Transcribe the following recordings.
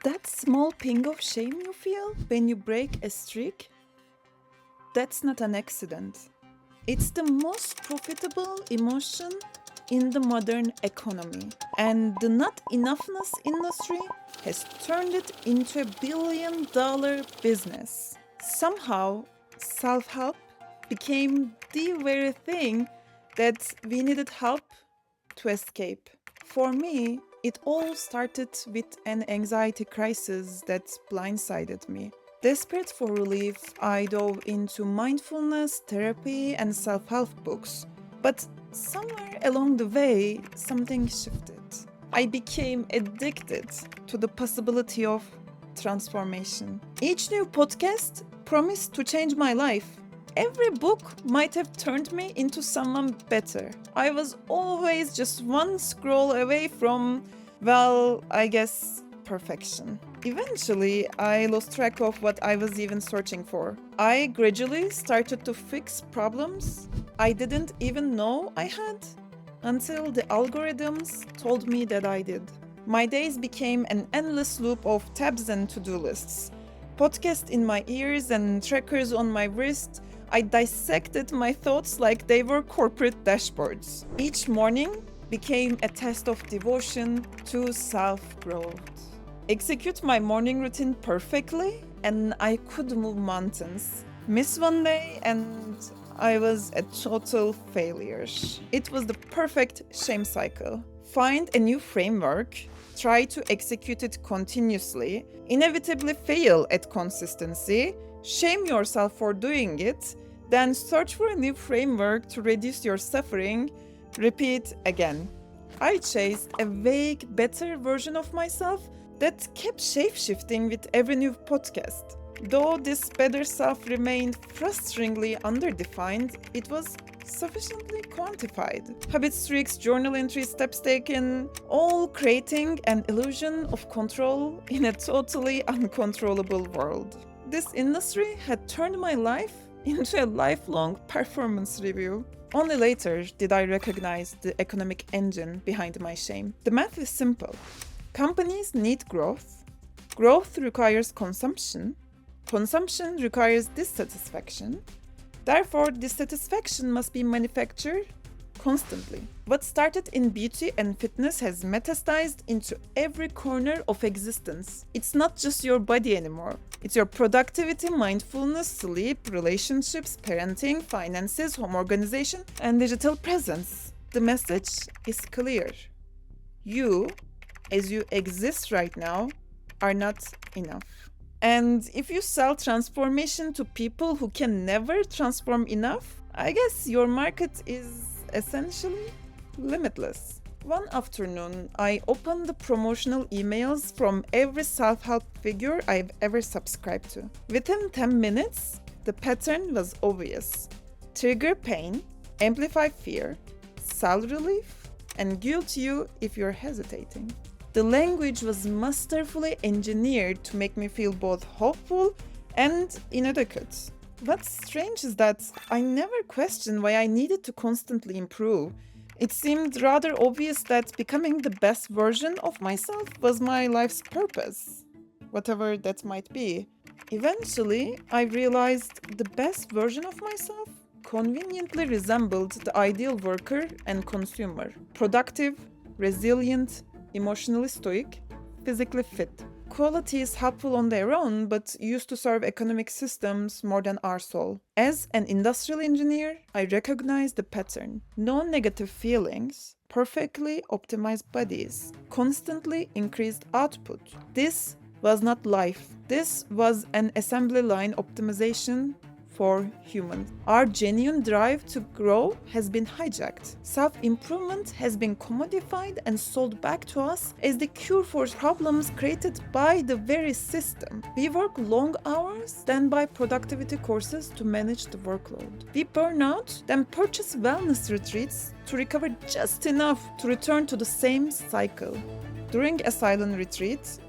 That small ping of shame you feel when you break a streak, that's not an accident. It's the most profitable emotion in the modern economy. And the not enoughness industry has turned it into $1 billion business. Somehow, self help became the very thing that we needed help to escape. For me, it all started with an anxiety crisis that blindsided me. Desperate for relief, I dove into mindfulness, therapy, and self help books. But somewhere along the way, something shifted. I became addicted to the possibility of transformation. Each new podcast promised to change my life. Every book might have turned me into someone better. I was always just one scroll away from, well, I guess, perfection. Eventually, I lost track of what I was even searching for. I gradually started to fix problems I didn't even know I had until the algorithms told me that I did. My days became an endless loop of tabs and to-do lists. Podcasts in my ears and trackers on my wrist. I dissected my thoughts like they were corporate dashboards. Each morning became a test of devotion to self-growth. Execute my morning routine perfectly, and I could move mountains. Miss one day, and I was a total failure. It was the perfect shame cycle. Find a new framework, try to execute it continuously, inevitably fail at consistency, shame yourself for doing it, then search for a new framework to reduce your suffering, repeat again. I chased a vague, better version of myself that kept shape-shifting with every new podcast. Though this better self remained frustratingly underdefined, it was sufficiently quantified. Habit streaks, journal entries, steps taken, all creating an illusion of control in a totally uncontrollable world. This industry had turned my life into a lifelong performance review. Only later did I recognize the economic engine behind my shame. The math is simple. Companies need growth. Growth requires consumption. Consumption requires dissatisfaction. Therefore, dissatisfaction must be manufactured constantly. What started in beauty and fitness has metastasized into every corner of existence. It's not just your body anymore. It's your productivity, mindfulness, sleep, relationships, parenting, finances, home organization, and digital presence. The message is clear. You, as you exist right now, are not enough. And if you sell transformation to people who can never transform enough, I guess your market is essentially limitless. One afternoon, I opened the promotional emails from every self-help figure I've ever subscribed to. Within 10 minutes, the pattern was obvious. Trigger pain, amplify fear, sell relief, and guilt you if you're hesitating. The language was masterfully engineered to make me feel both hopeful and inadequate. What's strange is that I never questioned why I needed to constantly improve. It seemed rather obvious that becoming the best version of myself was my life's purpose, whatever that might be. Eventually, I realized the best version of myself conveniently resembled the ideal worker and consumer. Productive, resilient, emotionally stoic, physically fit. Qualities helpful on their own, but used to serve economic systems more than our soul. As an industrial engineer, I recognized the pattern. No negative feelings, perfectly optimized bodies, constantly increased output. This was not life. This was an assembly line optimization for humans. Our genuine drive to grow has been hijacked. Self-improvement has been commodified and sold back to us as the cure for problems created by the very system. We work long hours, then buy productivity courses to manage the workload. We burn out, then purchase wellness retreats to recover just enough to return to the same cycle. During a silent retreat,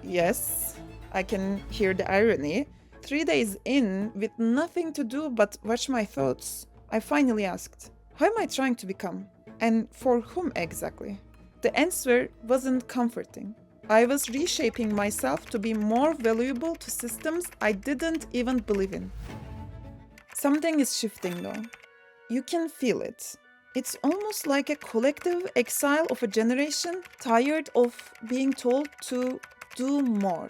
yes, I can hear the irony, 3 days in, with nothing to do but watch my thoughts, I finally asked, how am I trying to become? And for whom exactly? The answer wasn't comforting. I was reshaping myself to be more valuable to systems I didn't even believe in. Something is shifting though. You can feel it. It's almost like a collective exile of a generation tired of being told to do more.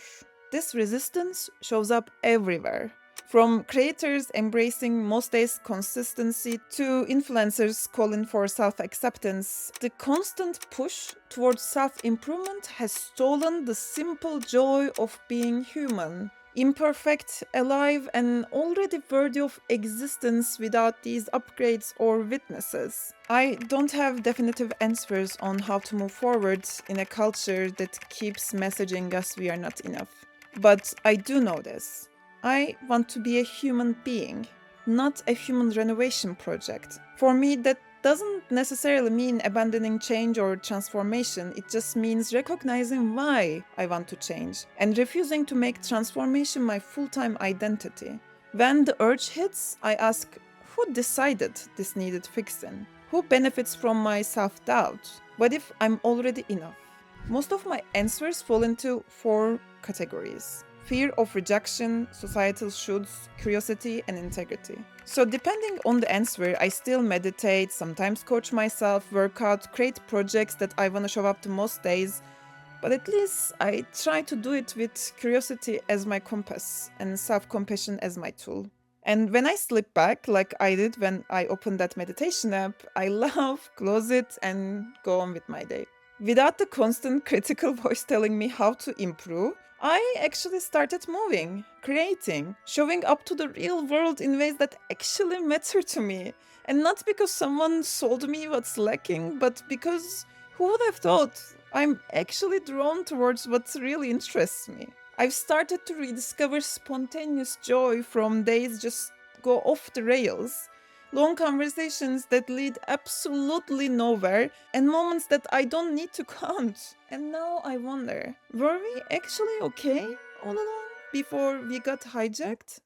This resistance shows up everywhere. From creators embracing most days consistency to influencers calling for self acceptance, the constant push towards self improvement has stolen the simple joy of being human. Imperfect, alive, and already worthy of existence without these upgrades or witnesses. I don't have definitive answers on how to move forward in a culture that keeps messaging us we are not enough. But I do know this. I want to be a human being, not a human renovation project. For me, that doesn't necessarily mean abandoning change or transformation. It just means recognizing why I want to change and refusing to make transformation my full-time identity. When the urge hits, I ask, who decided this needed fixing? Who benefits from my self-doubt? What if I'm already enough? Most of my answers fall into 4 categories: fear of rejection, societal shoulds, curiosity, and integrity. So, depending on the answer, I still meditate, sometimes coach myself, work out, create projects that I want to show up to most days, but at least I try to do it with curiosity as my compass and self compassion as my tool. And when I slip back, like I did when I opened that meditation app, I laugh, close it, and go on with my day. Without the constant critical voice telling me how to improve, I actually started moving, creating, showing up to the real world in ways that actually matter to me. And not because someone sold me what's lacking, but because who would have thought I'm actually drawn towards what really interests me? I've started to rediscover spontaneous joy from days just go off the rails. Long conversations that lead absolutely nowhere, and moments that I don't need to count. And now I wonder, were we actually okay all along before we got hijacked?